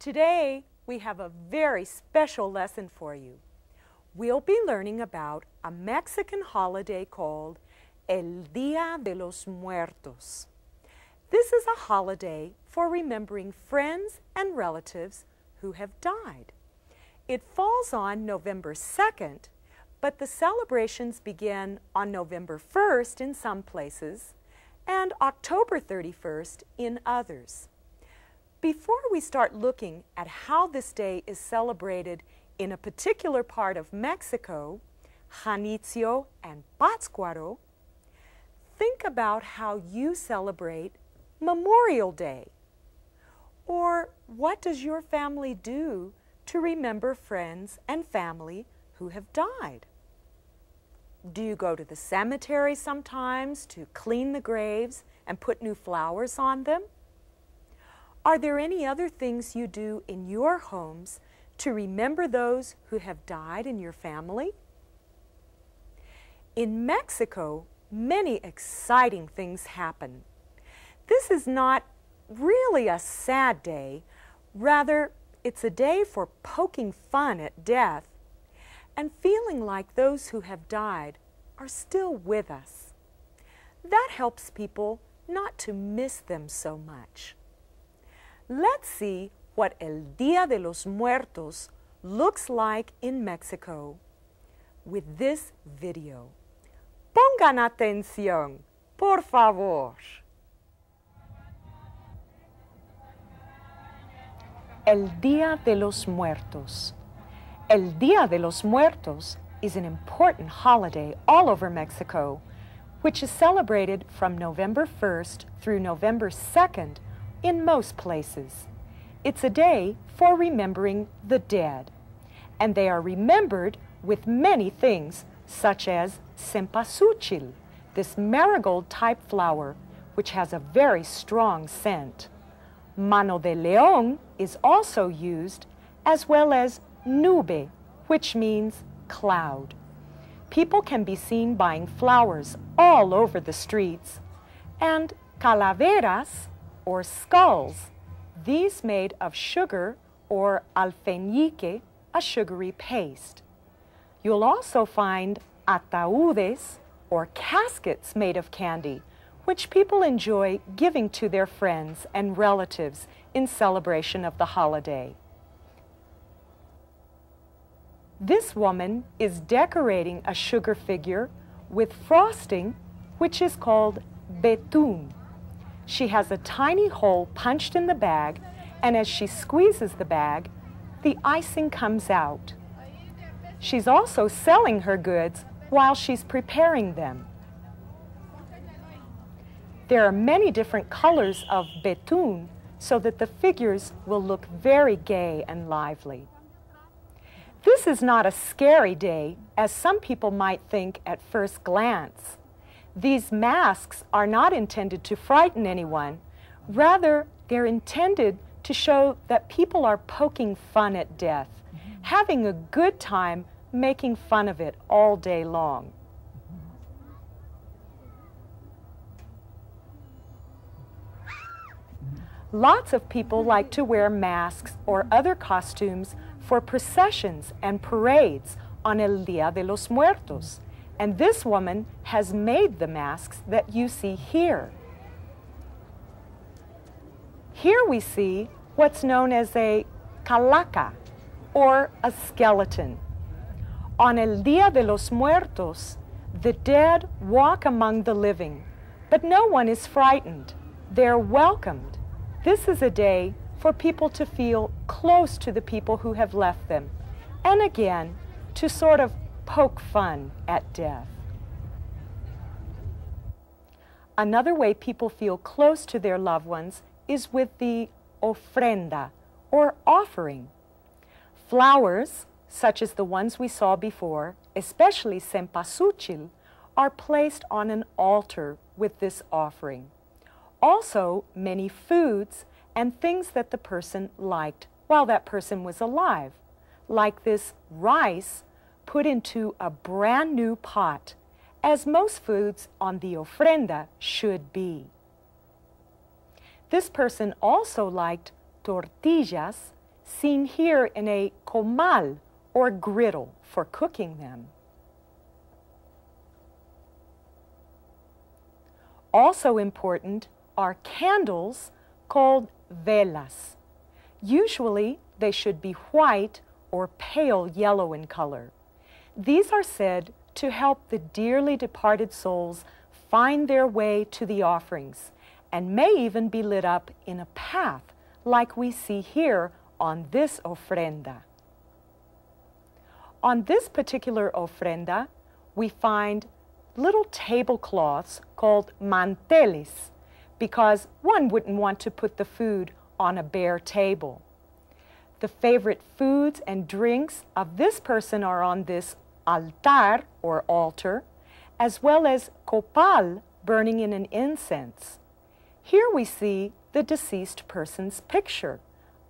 Today, we have a very special lesson for you. We'll be learning about a Mexican holiday called El Día de los Muertos. This is a holiday for remembering friends and relatives who have died. It falls on November 2nd, but the celebrations begin on November 1st in some places and October 31st in others. Before we start looking at how this day is celebrated in a particular part of Mexico, Janitzio and Pátzcuaro, think about how you celebrate Memorial Day. Or what does your family do to remember friends and family who have died? Do you go to the cemetery sometimes to clean the graves and put new flowers on them? Are there any other things you do in your homes to remember those who have died in your family? In Mexico, many exciting things happen. This is not really a sad day. Rather, it's a day for poking fun at death and feeling like those who have died are still with us. That helps people not to miss them so much. Let's see what El Día de los Muertos looks like in Mexico with this video. Pongan atención, por favor. El Día de los Muertos. El Día de los Muertos is an important holiday all over Mexico, which is celebrated from November 1st through November 2nd in most places. It's a day for remembering the dead, and they are remembered with many things, such as cempasúchil, this marigold-type flower, which has a very strong scent. Mano de león is also used, as well as nube, which means cloud. People can be seen buying flowers all over the streets, and calaveras, or skulls, these made of sugar or alfeñique, a sugary paste. You'll also find ataúdes, or caskets made of candy, which people enjoy giving to their friends and relatives in celebration of the holiday. This woman is decorating a sugar figure with frosting, which is called betún. She has a tiny hole punched in the bag, and as she squeezes the bag, the icing comes out. She's also selling her goods while she's preparing them. There are many different colors of betún so that the figures will look very gay and lively. This is not a scary day, as some people might think at first glance. These masks are not intended to frighten anyone. Rather, they're intended to show that people are poking fun at death, having a good time making fun of it all day long. Lots of people like to wear masks or other costumes for processions and parades on El Día de los Muertos, and this woman has made the masks that you see here. Here we see what's known as a calaca, or a skeleton. On El Día de los Muertos, the dead walk among the living, but no one is frightened. They're welcomed. This is a day for people to feel close to the people who have left them, and again, to sort of poke fun at death. Another way people feel close to their loved ones is with the ofrenda, or offering. Flowers, such as the ones we saw before, especially cempasúchil, are placed on an altar with this offering. Also, many foods and things that the person liked while that person was alive, like this rice put into a brand new pot, as most foods on the ofrenda should be. This person also liked tortillas, seen here in a comal or griddle for cooking them. Also important are candles called velas. Usually they should be white or pale yellow in color. These are said to help the dearly departed souls find their way to the offerings, and may even be lit up in a path like we see here on this ofrenda. On this particular ofrenda, we find little tablecloths called manteles, because one wouldn't want to put the food on a bare table. The favorite foods and drinks of this person are on this altar or altar, as well as copal burning in an incense. Here we see the deceased person's picture,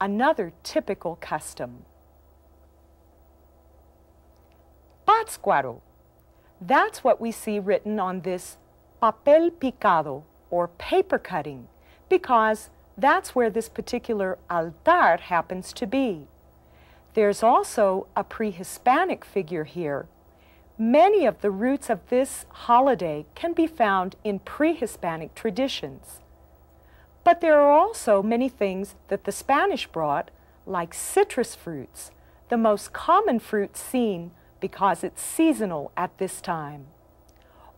another typical custom. Pátzcuaro. That's what we see written on this papel picado, or paper cutting, because that's where this particular altar happens to be. There's also a pre-Hispanic figure here. Many of the roots of this holiday can be found in pre-Hispanic traditions. But there are also many things that the Spanish brought, like citrus fruits, the most common fruit seen because it's seasonal at this time.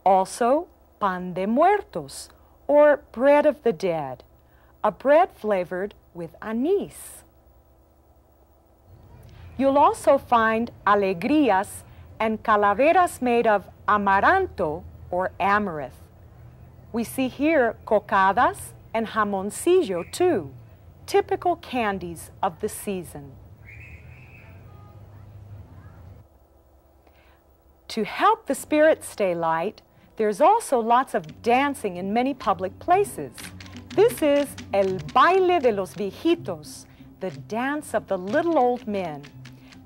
Also, pan de muertos, or bread of the dead, a bread flavored with anise. You'll also find alegrías and calaveras made of amaranto or amaranth. We see here cocadas and jamoncillo too, typical candies of the season. To help the spirits stay light, there's also lots of dancing in many public places. This is el baile de los viejitos, the dance of the little old men.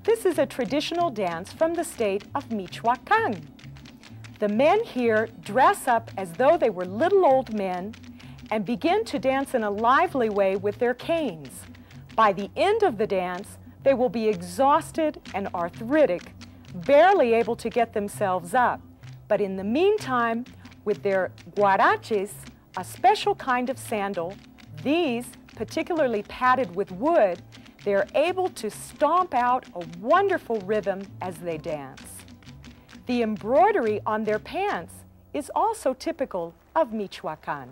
This is a traditional dance from the state of Michoacán. The men here dress up as though they were little old men and begin to dance in a lively way with their canes. By the end of the dance, they will be exhausted and arthritic, barely able to get themselves up. But in the meantime, with their guaraches, a special kind of sandal, these particularly padded with wood, they're able to stomp out a wonderful rhythm as they dance. The embroidery on their pants is also typical of Michoacán.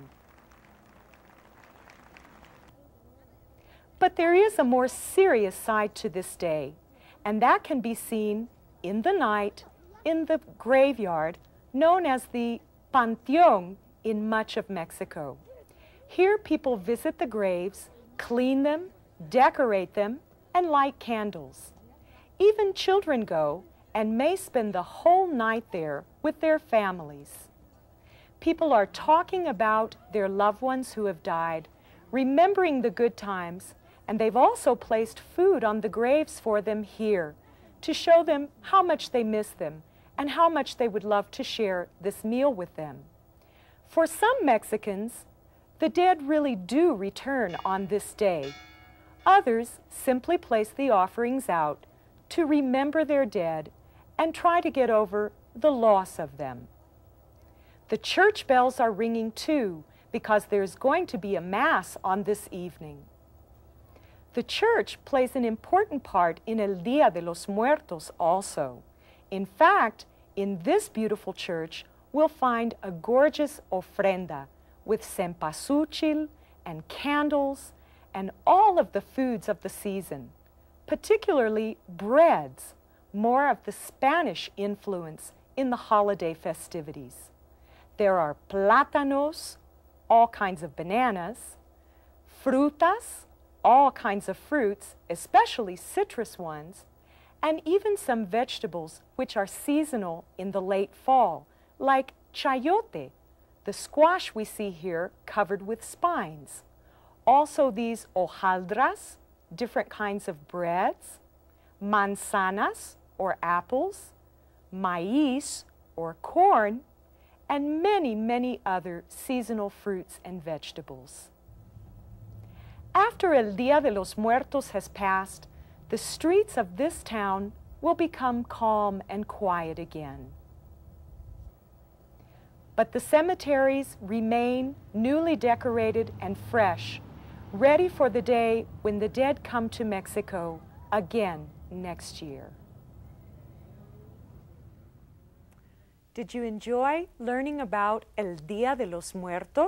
But there is a more serious side to this day, and that can be seen in the night in the graveyard known as the Panteón in much of Mexico. Here people visit the graves, clean them, decorate them, and light candles. Even children go and may spend the whole night there with their families. People are talking about their loved ones who have died, remembering the good times, and they've also placed food on the graves for them here to show them how much they miss them and how much they would love to share this meal with them. For some Mexicans, the dead really do return on this day. Others simply place the offerings out to remember their dead and try to get over the loss of them. The church bells are ringing too, because there's going to be a Mass on this evening. The church plays an important part in El Día de los Muertos also. In fact, in this beautiful church, we'll find a gorgeous ofrenda with cempasúchil and candles and all of the foods of the season, particularly breads, more of the Spanish influence in the holiday festivities. There are plátanos, all kinds of bananas, frutas, all kinds of fruits, especially citrus ones, and even some vegetables which are seasonal in the late fall, like chayote, the squash we see here covered with spines. Also these hojaldras, different kinds of breads, manzanas, or apples, maíz, or corn, and many, many other seasonal fruits and vegetables. After El Día de los Muertos has passed, the streets of this town will become calm and quiet again. But the cemeteries remain newly decorated and fresh, ready for the day when the dead come to Mexico again next year. Did you enjoy learning about El Día de los Muertos?